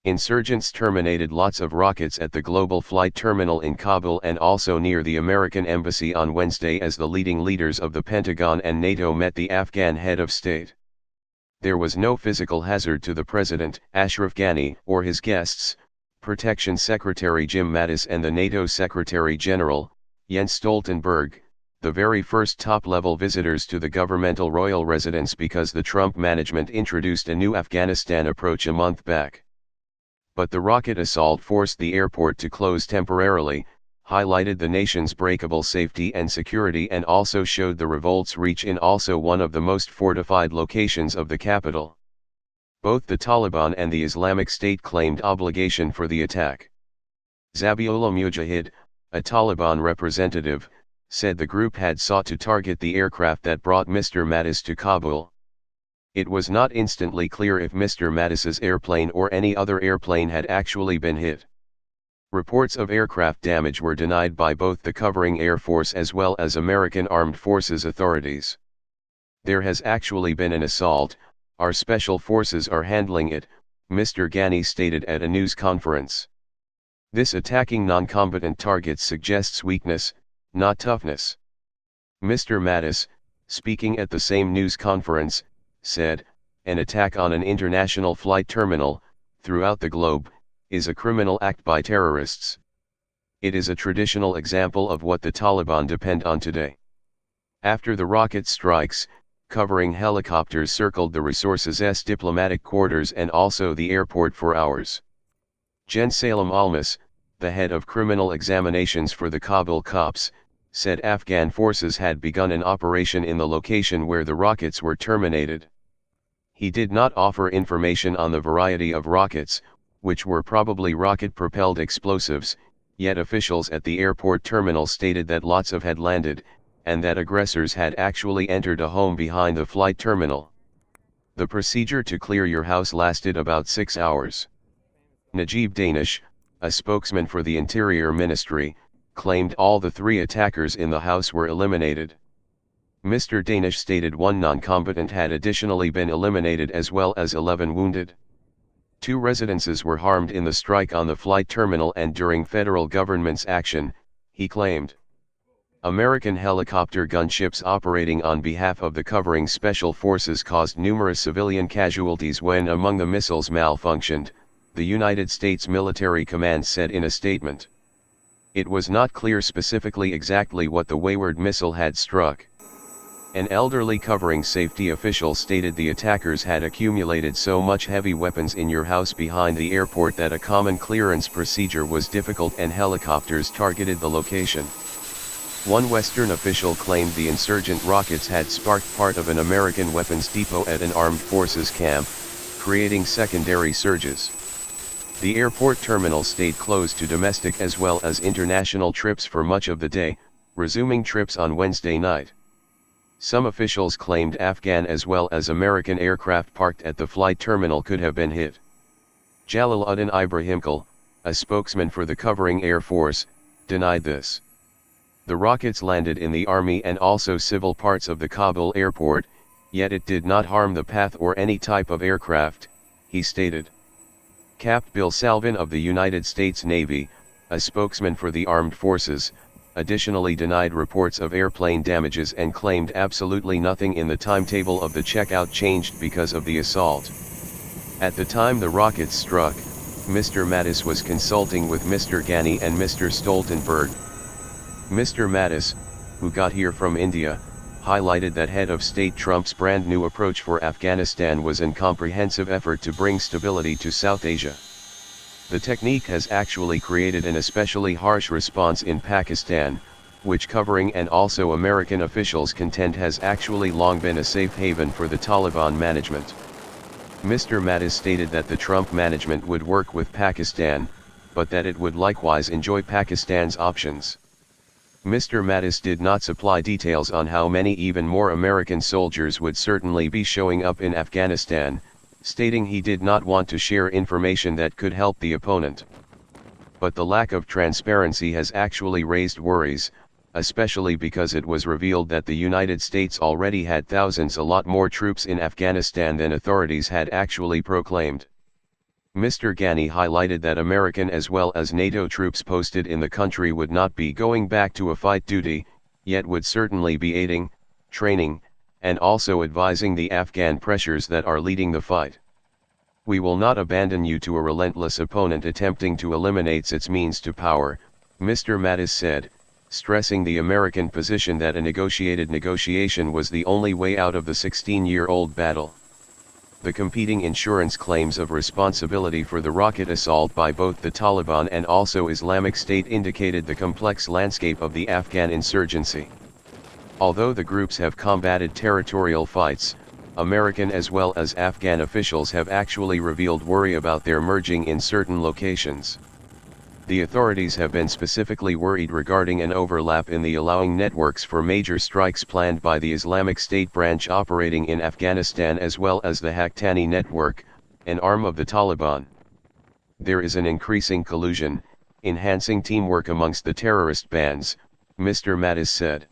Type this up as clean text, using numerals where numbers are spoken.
Insurgents terminated lots of rockets at the global flight terminal in Kabul and also near the American embassy on Wednesday as the leading leaders of the Pentagon and NATO met the Afghan head of state. There was no physical hazard to the president, Ashraf Ghani, or his guests, Protection Secretary Jim Mattis and the NATO Secretary General, Jens Stoltenberg, the very first top-level visitors to the governmental royal residence because the Trump management introduced a new Afghanistan approach a month back. But the rocket assault forced the airport to close temporarily, highlighted the nation's breakable safety and security and also showed the revolt's reach in also one of the most fortified locations of the capital. Both the Taliban and the Islamic State claimed obligation for the attack. Zabiullah Mujahid, a Taliban representative, said the group had sought to target the aircraft that brought Mr. Mattis to Kabul. It was not instantly clear if Mr. Mattis's airplane or any other airplane had actually been hit. Reports of aircraft damage were denied by both the covering Air Force as well as American Armed Forces authorities. There has actually been an assault, our special forces are handling it, Mr. Ghani stated at a news conference. This attacking non-combatant targets suggests weakness, not toughness. Mr. Mattis, speaking at the same news conference, said, an attack on an international flight terminal, throughout the globe, is a criminal act by terrorists. It is a traditional example of what the Taliban depend on today. After the rocket strikes, covering helicopters circled the resources' diplomatic quarters and also the airport for hours. Gen Salem Almas, the head of criminal examinations for the Kabul cops, said Afghan forces had begun an operation in the location where the rockets were terminated. He did not offer information on the variety of rockets, which were probably rocket-propelled explosives, yet officials at the airport terminal stated that lots of had landed, and that aggressors had actually entered a home behind the flight terminal. The procedure to clear your house lasted about 6 hours. Najib Danish, a spokesman for the Interior Ministry, claimed all the 3 attackers in the house were eliminated. Mr. Danish stated 1 non-combatant had additionally been eliminated as well as 11 wounded. 2 residences were harmed in the strike on the flight terminal and during federal government's action, he claimed. American helicopter gunships operating on behalf of the covering special forces caused numerous civilian casualties when among the missiles malfunctioned, the United States Military Command said in a statement. It was not clear specifically exactly what the wayward missile had struck. An elderly covering safety official stated the attackers had accumulated so much heavy weapons in your house behind the airport that a common clearance procedure was difficult and helicopters targeted the location. One Western official claimed the insurgent rockets had sparked part of an American weapons depot at an armed forces camp, creating secondary surges. The airport terminal stayed closed to domestic as well as international trips for much of the day, resuming trips on Wednesday night. Some officials claimed Afghan as well as American aircraft parked at the flight terminal could have been hit. Jalaluddin Ibrahimkul, a spokesman for the covering Air Force, denied this. The rockets landed in the army and also civil parts of the Kabul airport, yet it did not harm the path or any type of aircraft, he stated. Capt. Bill Salvin of the United States Navy, a spokesman for the armed forces, additionally denied reports of airplane damages and claimed absolutely nothing in the timetable of the checkout changed because of the assault. At the time the rockets struck, Mr. Mattis was consulting with Mr. Ghani and Mr. Stoltenberg. Mr. Mattis, who got here from India, highlighted that head of state Trump's brand new approach for Afghanistan was an comprehensive effort to bring stability to South Asia. The technique has actually created an especially harsh response in Pakistan, which covering and also American officials contend has actually long been a safe haven for the Taliban management. Mr. Mattis stated that the Trump management would work with Pakistan, but that it would likewise enjoy Pakistan's options. Mr. Mattis did not supply details on how many even more American soldiers would certainly be showing up in Afghanistan, stating he did not want to share information that could help the opponent. But the lack of transparency has actually raised worries, especially because it was revealed that the United States already had thousands a lot more troops in Afghanistan than authorities had actually proclaimed. Mr. Ghani highlighted that American as well as NATO troops posted in the country would not be going back to a fight duty, yet would certainly be aiding, training, and also advising the Afghan pressures that are leading the fight. We will not abandon you to a relentless opponent attempting to eliminate its means to power, Mr. Mattis said, stressing the American position that a negotiation was the only way out of the 16-year-old battle. The competing insurance claims of responsibility for the rocket assault by both the Taliban and also Islamic State indicated the complex landscape of the Afghan insurgency. Although the groups have combated territorial fights, American as well as Afghan officials have actually revealed worry about their merging in certain locations. The authorities have been specifically worried regarding an overlap in the allowing networks for major strikes planned by the Islamic State branch operating in Afghanistan as well as the Haqqani network, an arm of the Taliban. There is an increasing collusion, enhancing teamwork amongst the terrorist bands, Mr. Mattis said.